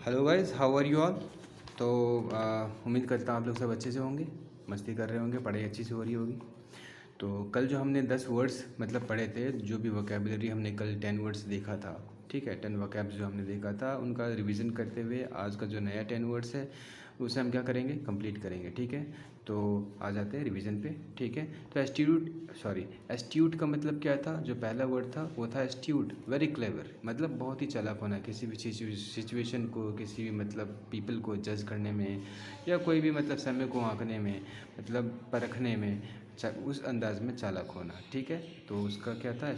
Hello guys, how are you all. तो उम्मीद करता हूँ आप लोग सब अच्छे से होंगे, मस्ती कर रहे होंगे, पढ़ाई अच्छी से हो रही होगी। तो कल जो हमने 10 वर्ड्स मतलब पढ़े थे, जो भी वोकेबलरी हमने कल 10 वर्ड्स देखा था, ठीक है, 10 वोकैब्स जो हमने देखा था उनका रिवीजन करते हुए आज का जो नया 10 वर्ड्स है उसे हम क्या करेंगे, कंप्लीट करेंगे। ठीक है, तो आ जाते हैं रिवीजन पे। ठीक है, तो एस्ट्यूट का मतलब क्या था? जो पहला वर्ड था वो था एस्ट्यूट, वेरी क्लेवर, मतलब बहुत ही चालाक होना, किसी भी सिचुएशन को, किसी भी मतलब पीपल को जज करने में, या कोई भी मतलब समय को आंकने में, मतलब परखने में, उस अंदाज में चालाक होना। ठीक है, तो उसका क्या था?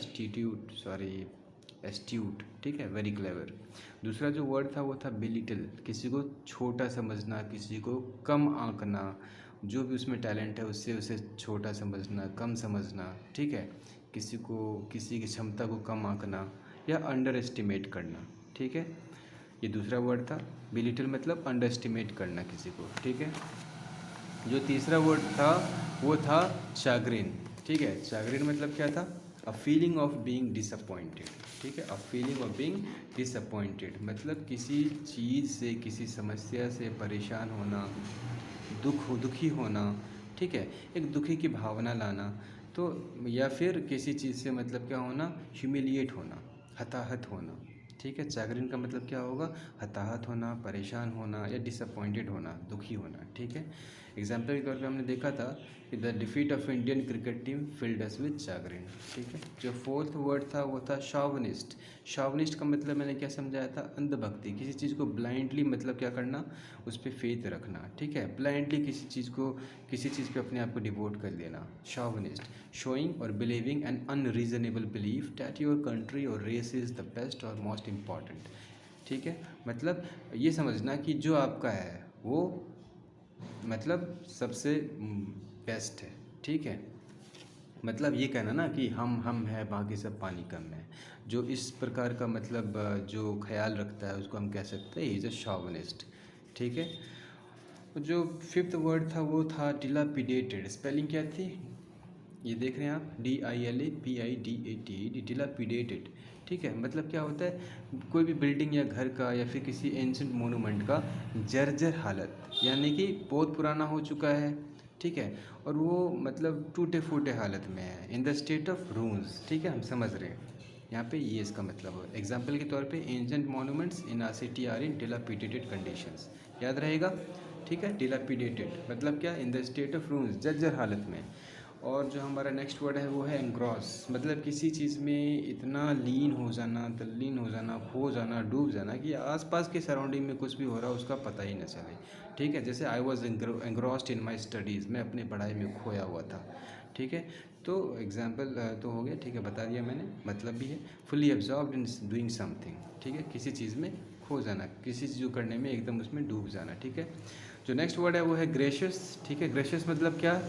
एस्ट्यूट। ठीक है, वेरी क्लेवर। दूसरा जो वर्ड था वो था बिलिटल, किसी को छोटा समझना, किसी को कम आंकना, जो भी उसमें टैलेंट है उससे उसे छोटा समझना, कम समझना। ठीक है, किसी को, किसी की क्षमता को कम आंकना या अंडर एस्टिमेट करना। ठीक है, ये दूसरा वर्ड था। बिलिटल मतलब अंडर एस्टिमेट करना किसी को। ठीक है, जो तीसरा वर्ड था वो था चैग्रिन। ठीक है, चैग्रिन मतलब क्या था? A feeling of being disappointed. ठीक है, a feeling of being disappointed मतलब किसी चीज़ से, किसी समस्या से परेशान होना, दुखी होना। ठीक है, एक दुखी की भावना लाना, तो या फिर किसी चीज़ से मतलब क्या होना? ह्यूमिलिएट होना, हताहत होना। ठीक है, चैग्रिन का मतलब क्या होगा? हताहत होना, परेशान होना या डिसअपॉइंटेड होना, दुखी होना। ठीक है, एग्जाम्पल के तौर पे हमने देखा था कि the defeat of Indian cricket team filled us with chagrin. ठीक है, जो फोर्थ वर्ड था वो था शॉवनिस्ट। शॉवनिस्ट का मतलब मैंने क्या समझाया था? अंधभक्ति, किसी चीज़ को ब्लाइंडली मतलब क्या करना, उस पर फेथ रखना। ठीक है, ब्लाइंडली किसी चीज़ को, किसी चीज़ पे अपने आप को डिवोट कर देना, शॉवनिस्ट। शोइंग और believing an unreasonable belief that your country और रेस इज़ द बेस्ट और मोस्ट इम्पॉर्टेंट। ठीक है, मतलब ये समझना कि जो आपका है वो मतलब सबसे बेस्ट है। ठीक है, मतलब ये कहना ना कि हम है, बाकी सब पानी कम है। जो इस प्रकार का मतलब जो ख्याल रखता है उसको हम कह सकते हैं इज अ शॉविनिस्ट। ठीक है, तो जो फिफ्थ वर्ड था वो था डिलापिडेटेड। स्पेलिंग क्या थी? ये देख रहे हैं आप, DILAPIDAT, डिलापिडेटेड। ठीक है, मतलब क्या होता है? कोई भी बिल्डिंग या घर का या फिर किसी एंशंट मोनूमेंट का जर्जर हालत, यानी कि बहुत पुराना हो चुका है। ठीक है, और वो मतलब टूटे फूटे हालत में है, इन द स्टेट ऑफ रून्स। ठीक है, हम समझ रहे हैं यहाँ पे, ये इसका मतलब है। एग्जाम्पल के तौर पे ancient monuments in our city are in dilapidated conditions, याद रहेगा। ठीक है, डिलापिडेटेड मतलब क्या? In the state of ruins, जर्जर हालत में। और जो हमारा नेक्स्ट वर्ड है वो है एंग्रॉस, मतलब किसी चीज़ में इतना लीन हो जाना, तल्लीन हो जाना, खो जाना, डूब जाना कि आसपास के सराउंडिंग में कुछ भी हो रहा है उसका पता ही न चले। ठीक है, जैसे I was engrossed in my studies, मैं अपनी पढ़ाई में खोया हुआ था। ठीक है, तो एग्जाम्पल तो हो गया। ठीक है, बता दिया मैंने, मतलब भी है fully absorb in doing something. ठीक है, किसी चीज़ में खो जाना, किसी चीज़ को करने में एकदम उसमें डूब जाना। ठीक है, जो नेक्स्ट वर्ड है वो है ग्रेशियस। ठीक है, ग्रेशियस मतलब क्या?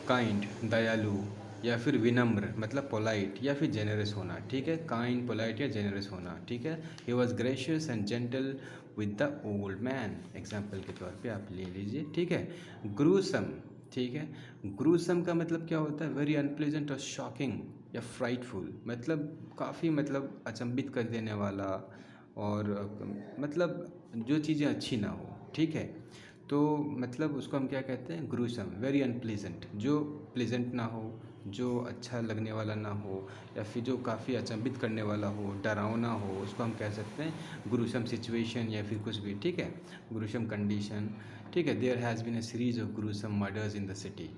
काइंड, दयालु, या फिर विनम्र मतलब पोलाइट, या फिर जेनरस होना। ठीक है, काइंड, पोलाइट या जेनरस होना। ठीक है, he was gracious and gentle with the old man, example के तौर पे आप ले लीजिए। ठीक है, ग्रूसम। ठीक है, ग्रूसम का मतलब क्या होता है? वेरी अनप्लेजेंट और शॉकिंग या फ्राइटफुल, मतलब काफ़ी मतलब अचंभित कर देने वाला, और मतलब जो चीज़ें अच्छी ना हो। ठीक है, तो मतलब उसको हम क्या कहते हैं? ग्रूसम, वेरी अनप्लीजेंट, जो प्लेजेंट ना हो, जो अच्छा लगने वाला ना हो, या फिर जो काफ़ी अचंभित करने वाला हो, डरावना हो, उसको हम कह सकते हैं ग्रूसम सिचुएशन या फिर कुछ भी। ठीक है, ग्रूसम कंडीशन। ठीक है, there has been a series of gruesome murders in the city,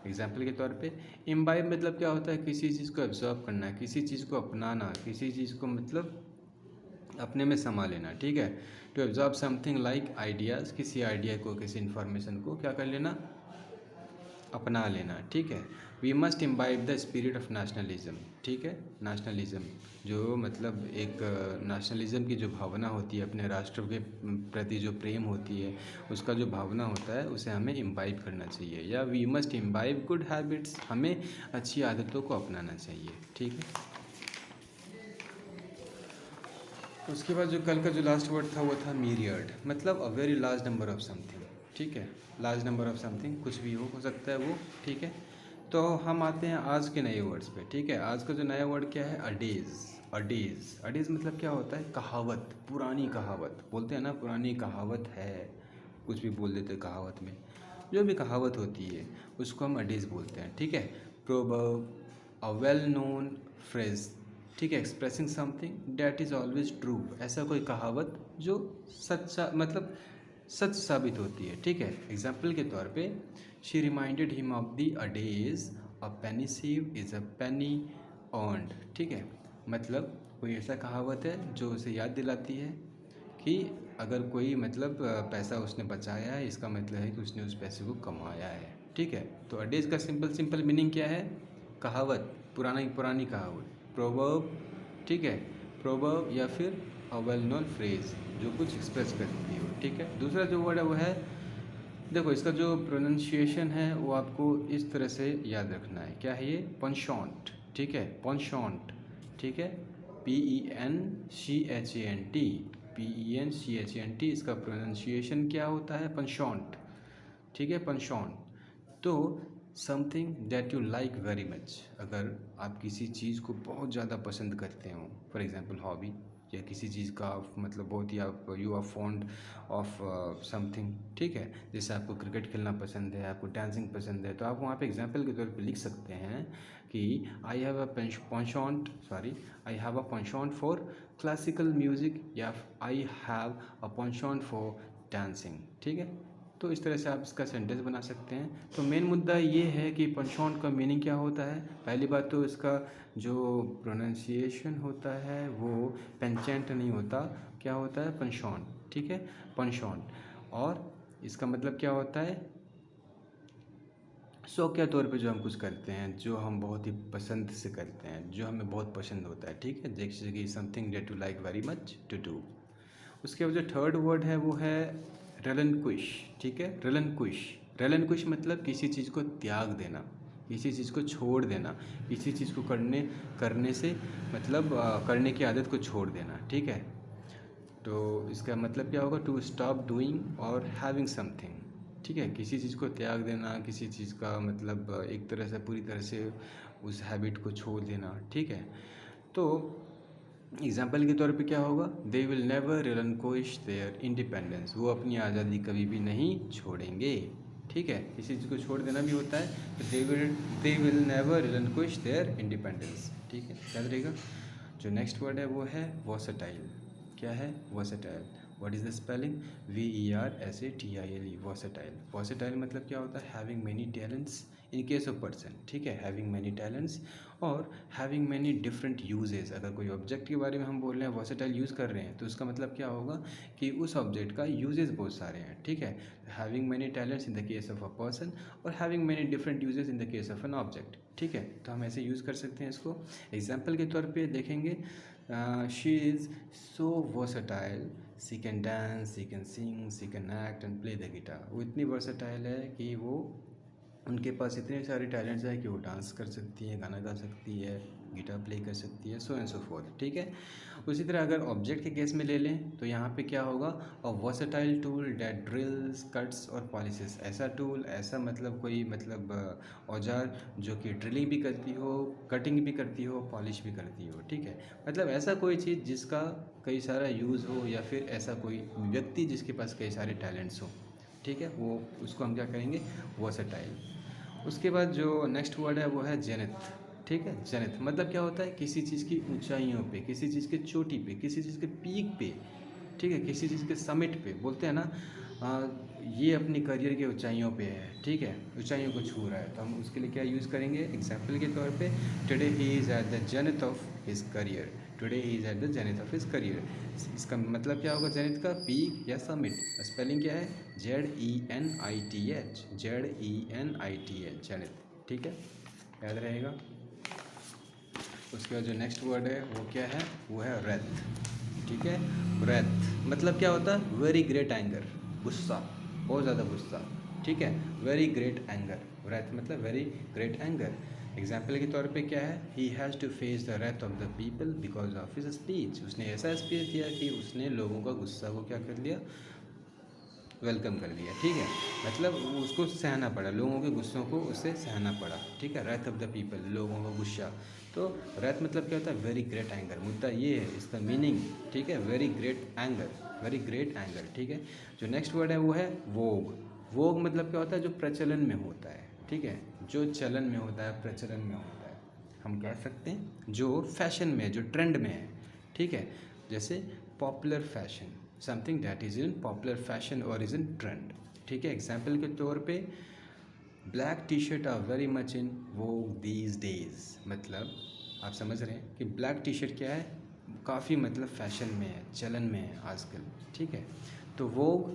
example के तौर पे। इम्बाइब मतलब क्या होता है? किसी चीज़ को एब्जॉर्ब करना, किसी चीज़ को अपनाना, किसी चीज़ को मतलब अपने में समा लेना। ठीक है, to absorb something like ideas, किसी आइडिया को, किसी इन्फॉर्मेशन को क्या कर लेना? अपना लेना। ठीक है, we must imbibe the spirit of nationalism. ठीक है, नेशनलिज्म जो मतलब एक नेशनलिज्म की जो भावना होती है, अपने राष्ट्र के प्रति जो प्रेम होती है, उसका जो भावना होता है उसे हमें इम्बाइब करना चाहिए। या we must imbibe good habits, हमें अच्छी आदतों को अपनाना चाहिए। ठीक है, उसके बाद जो कल का जो लास्ट वर्ड था वो था मीरियड, मतलब a very large number of something. ठीक है, लार्ज नंबर ऑफ समथिंग, कुछ भी हो सकता है वो। ठीक है, तो हम आते हैं आज के नए वर्ड्स पे। ठीक है, आज का जो नया वर्ड क्या है? अडेज। अडेज, अडेज मतलब क्या होता है? कहावत, पुरानी कहावत बोलते हैं ना, पुरानी कहावत है, कुछ भी बोल देते हैं कहावत में, जो भी कहावत होती है उसको हम अडेज बोलते हैं, ठीक है। Proverb, a well known phrase, ठीक है, expressing something that is always true, ऐसा कोई कहावत जो सच्चा मतलब सच साबित होती है, ठीक है। एग्जाम्पल के तौर पे, she reminded him of the adage, a penny save is a penny earned, ठीक है। मतलब कोई ऐसा कहावत है जो उसे याद दिलाती है कि अगर कोई मतलब पैसा उसने बचाया है, इसका मतलब है कि उसने उस पैसे को कमाया है, ठीक है। तो अडेज का सिंपल सिंपल मीनिंग क्या है? कहावत, पुरानी पुरानी कहावत, प्रोवर्ब, ठीक है, प्रोवर्ब या फिर अ वेल नोन फ्रेज जो कुछ एक्सप्रेस करती हो, ठीक है। दूसरा जो वर्ड है वो है, देखो इसका जो प्रोनाउंसिएशन है वो आपको इस तरह से याद रखना है, क्या है ये? पंशॉन्ट, ठीक है, पंशॉन्ट, ठीक है, PENCHANT, PENCHANT, इसका प्रोनाउंसिएशन क्या होता है? पंशॉन्ट, ठीक है, पंशॉन्ट। तो something that you like very much, अगर आप किसी चीज़ को बहुत ज़्यादा पसंद करते हो, फॉर एग्जांपल हॉबी, या किसी चीज़ का आप मतलब बहुत ही आप you are fond of something, ठीक है, जैसे आपको क्रिकेट खेलना पसंद है, आपको डांसिंग पसंद है, तो आप वहाँ पे एग्जांपल के तौर पे लिख सकते हैं कि I have a penchant for classical music, या I have a penchant for dancing, ठीक है। तो इस तरह से आप इसका सेंटेंस बना सकते हैं। तो मेन मुद्दा ये है कि पंशॉन्ट का मीनिंग क्या होता है। पहली बात तो इसका जो प्रोनाउंसिएशन होता है वो पेंचेंट नहीं होता, क्या होता है? पंशॉन्ट, ठीक है, पंशॉन्ट। और इसका मतलब क्या होता है? शौकिया तौर पे जो हम कुछ करते हैं, जो हम बहुत ही पसंद से करते हैं, जो हमें बहुत पसंद होता है, ठीक है, जैसे कि something that you like very much to do. उसके बाद जो थर्ड वर्ड है वो है रेलनक्विश, ठीक है, रेलनक्विश। रेलनक्विश मतलब किसी चीज़ को त्याग देना, किसी चीज़ को छोड़ देना, किसी चीज़ को करने से मतलब करने की आदत को छोड़ देना, ठीक है। तो इसका मतलब क्या होगा? टू स्टॉप डूइंग और हैविंग समथिंग, ठीक है, किसी चीज़ को त्याग देना, किसी चीज़ का मतलब एक तरह से पूरी तरह से उस हैबिट को छोड़ देना, ठीक है। तो एग्जाम्पल के तौर पे क्या होगा? They will never relinquish their independence, वो अपनी आज़ादी कभी भी नहीं छोड़ेंगे, ठीक है। किसी चीज़ को छोड़ देना भी होता है, तो they will never relinquish their independence, ठीक है, याद रहेगा। जो नेक्स्ट वर्ड है वो है वर्सेटाइल। क्या है? Versatile. What is the spelling? VERSATILE, versatile. Versatile मतलब क्या होता है? Having many talents in case of person, ठीक है, हैविंग मैनी टैलेंट्स और हैविंग मैनी डिफरेंट यूजेस। अगर कोई ऑब्जेक्ट के बारे में हम बोल रहे हैं, वर्सेटाइल यूज़ कर रहे हैं, तो उसका मतलब क्या होगा कि उस ऑब्जेक्ट का यूजेस बहुत सारे हैं, ठीक है। Having many talents in the case of a person और having many different uses in the case of an object, ठीक है। तो हम ऐसे यूज़ कर सकते हैं इसको। एग्जाम्पल के तौर पे देखेंगे, she is so versatile, she can dance, she can sing, she can act and play the guitar. वो इतनी वर्सेटाइल है कि वो उनके पास इतने सारे टैलेंट्स हैं कि वो डांस कर सकती है, गाना गा सकती है, गिटार प्ले कर सकती है, सो एंड सो फोर्थ, ठीक है। उसी तरह अगर ऑब्जेक्ट के केस में ले लें तो यहाँ पे क्या होगा? अ versatile tool that drills, cuts और पॉलिशेस। ऐसा टूल, ऐसा मतलब कोई मतलब औजार जो कि ड्रिलिंग भी करती हो, कटिंग भी करती हो, पॉलिश भी करती हो, ठीक है। मतलब ऐसा कोई चीज़ जिसका कई सारा यूज़ हो, या फिर ऐसा कोई व्यक्ति जिसके पास कई सारे टैलेंट्स हो, ठीक है, वो उसको हम क्या करेंगे? वर्सेटाइल। उसके बाद जो नेक्स्ट वर्ड है वो है जेनिथ, ठीक है। जेनिथ मतलब क्या होता है? किसी चीज़ की ऊंचाइयों पे, किसी चीज़ की चोटी पे, किसी चीज़ के पीक पे, ठीक है, किसी चीज़ के समिट पे, बोलते हैं ना ये अपनी करियर के ऊंचाइयों पे है, ठीक है, ऊंचाइयों को छू रहा है, तो हम उसके लिए क्या यूज़ करेंगे? एग्जाम्पल के तौर पे, today he is at the zenith of his career, today he is at the zenith of his career. इसका मतलब क्या होगा? जेनिथ का पीक या समिट। स्पेलिंग क्या है? ZENITH, ZENITH, जेनिथ, ठीक है, याद रहेगा। उसके बाद जो नेक्स्ट वर्ड है वो क्या है? वो है रेथ, ठीक है। रेथ मतलब क्या होता है? वेरी ग्रेट एंगर, गुस्सा, बहुत ज़्यादा गुस्सा, ठीक है, वेरी ग्रेट एंगर। रेथ मतलब वेरी ग्रेट एंगर। एग्जाम्पल के तौर पे क्या है? He has to face the wrath of the people because of his speech. उसने ऐसा स्पीच दिया कि उसने लोगों का गुस्सा को क्या कर लिया? वेलकम कर लिया, ठीक है। मतलब उसको सहना पड़ा, लोगों के गुस्सों को उसे सहना पड़ा, ठीक है। रेथ ऑफ द पीपल, लोगों का गुस्सा। तो wrath मतलब क्या होता है, वेरी ग्रेट एंगर। मुद्दा ये है, इसका मीनिंग, ठीक है, very great anger, very great anger, ठीक है। जो नेक्स्ट वर्ड है वो है वोग। वोग मतलब क्या होता है, जो प्रचलन में होता है, ठीक है, जो चलन में होता है, प्रचलन में होता है, हम कह सकते हैं जो फैशन में, जो ट्रेंड में है, ठीक है। जैसे popular fashion, something that is in popular fashion और इज़ इन ट्रेंड, ठीक है। एग्जाम्पल के तौर पे black T shirt are very much in vogue these days, मतलब आप समझ रहे हैं कि ब्लैक टी शर्ट क्या है, काफ़ी मतलब फैशन में है, चलन में है आजकल, ठीक है। तो वोग,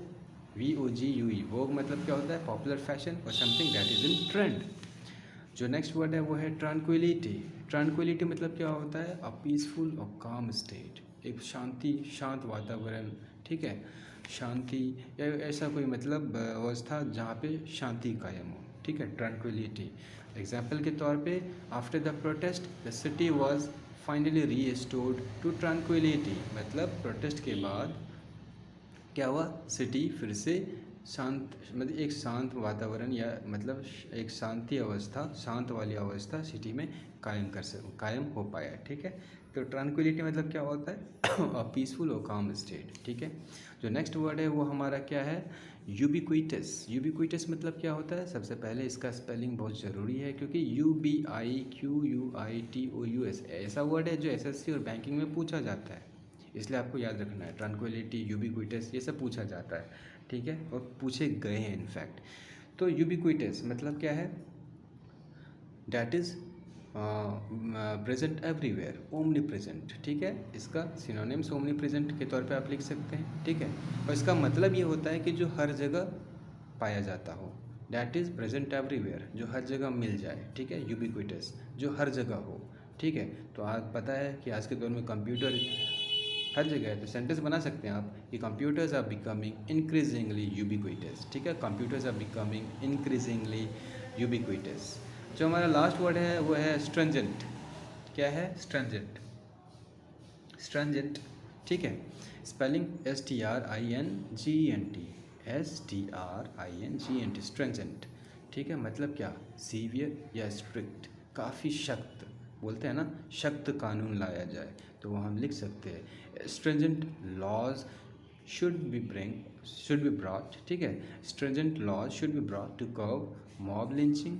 VOGUE, वोग मतलब क्या होता है, पॉपुलर फैशन और something that is in trend. जो नेक्स्ट वर्ड है वो है ट्रांक्विलिटी। ट्रांक्विलिटी मतलब क्या होता है, अ पीसफुल और काम स्टेट, एक शांति, शांत वातावरण, ठीक है, शांति या ऐसा कोई मतलब अवस्था जहाँ पे शांति कायम हो, ठीक है, ट्रांक्विलिटी। एग्जाम्पल के तौर पे after the protest the city was finally restored to tranquility, मतलब प्रोटेस्ट के बाद क्या हुआ, सिटी फिर से शांत, मतलब एक शांत वातावरण या मतलब एक शांति अवस्था, शांत वाली अवस्था सिटी में कायम हो पाया, ठीक है। तो ट्रांक्विलिटी मतलब क्या होता है, अ पीसफुल और काम स्टेट, ठीक है। जो नेक्स्ट वर्ड है वो हमारा क्या है, यूबिक्विटस। यूबिक्विटस मतलब क्या होता है, सबसे पहले इसका स्पेलिंग बहुत ज़रूरी है क्योंकि UBIQUITOUS ऐसा वर्ड है जो SSC और बैंकिंग में पूछा जाता है, इसलिए आपको याद रखना है। ट्रांक्विलिटी, यूबिक्विटस, ये सब पूछा जाता है, ठीक है, और पूछे गए हैं इनफैक्ट। तो यूबिक्विटस मतलब क्या है, that is present everywhere, omni present, ठीक है। इसका सिनोनिम्स ओमनी प्रेजेंट के तौर पे आप लिख सकते हैं, ठीक है। और इसका मतलब ये होता है कि जो हर जगह पाया जाता हो, डैट इज़ प्रेजेंट एवरीवेयर, जो हर जगह मिल जाए, ठीक है, यूबिक्विटस, जो हर जगह हो, ठीक है। तो आज पता है कि आज के दौर में कंप्यूटर हर जगह है, तो सेंटेंस बना सकते हैं आप कि computers are becoming increasingly ubiquitous, ठीक है, computers are becoming increasingly ubiquitous. जो हमारा लास्ट वर्ड है वो है स्ट्रेंजेंट। क्या है, स्ट्रेंजेंट, स्ट्रेंजेंट, ठीक है। स्पेलिंग STRINGENT, STRINGENT, स्ट्रेंजेंट, ठीक है। मतलब क्या, सीवियर या स्ट्रिक्ट, काफ़ी सख्त, बोलते हैं ना, सख्त कानून लाया जाए, तो वो हम लिख सकते हैं stringent laws should be brought, ठीक है। Stringent laws should be brought to curb mob lynching,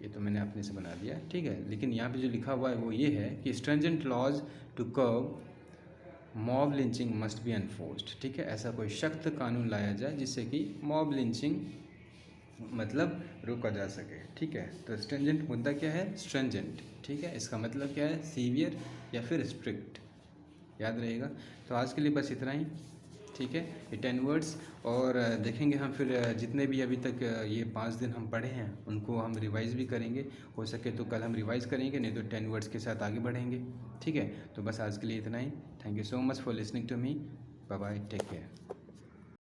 ये तो मैंने अपने से बना दिया, ठीक है, लेकिन यहाँ पे जो लिखा हुआ है वो ये है कि stringent laws to curb mob lynching must be enforced, ठीक है। ऐसा कोई सख्त कानून लाया जाए जिससे कि मॉब लिंचिंग मतलब रोका जा सके, ठीक है। तो स्ट्रेंजेंट मुद्दा क्या है, स्ट्रेंजेंट, ठीक है, इसका मतलब क्या है, सीवियर या फिर स्ट्रिक्ट, याद रहेगा। तो आज के लिए बस इतना ही, ठीक है, ये 10 वर्ड्स, और देखेंगे हम फिर जितने भी अभी तक ये 5 दिन हम पढ़े हैं उनको हम रिवाइज़ भी करेंगे, हो सके तो कल हम रिवाइज़ करेंगे, नहीं तो 10 वर्ड्स के साथ आगे बढ़ेंगे, ठीक है। तो बस आज के लिए इतना ही। Thank you so much for listening to me, bye bye, take care.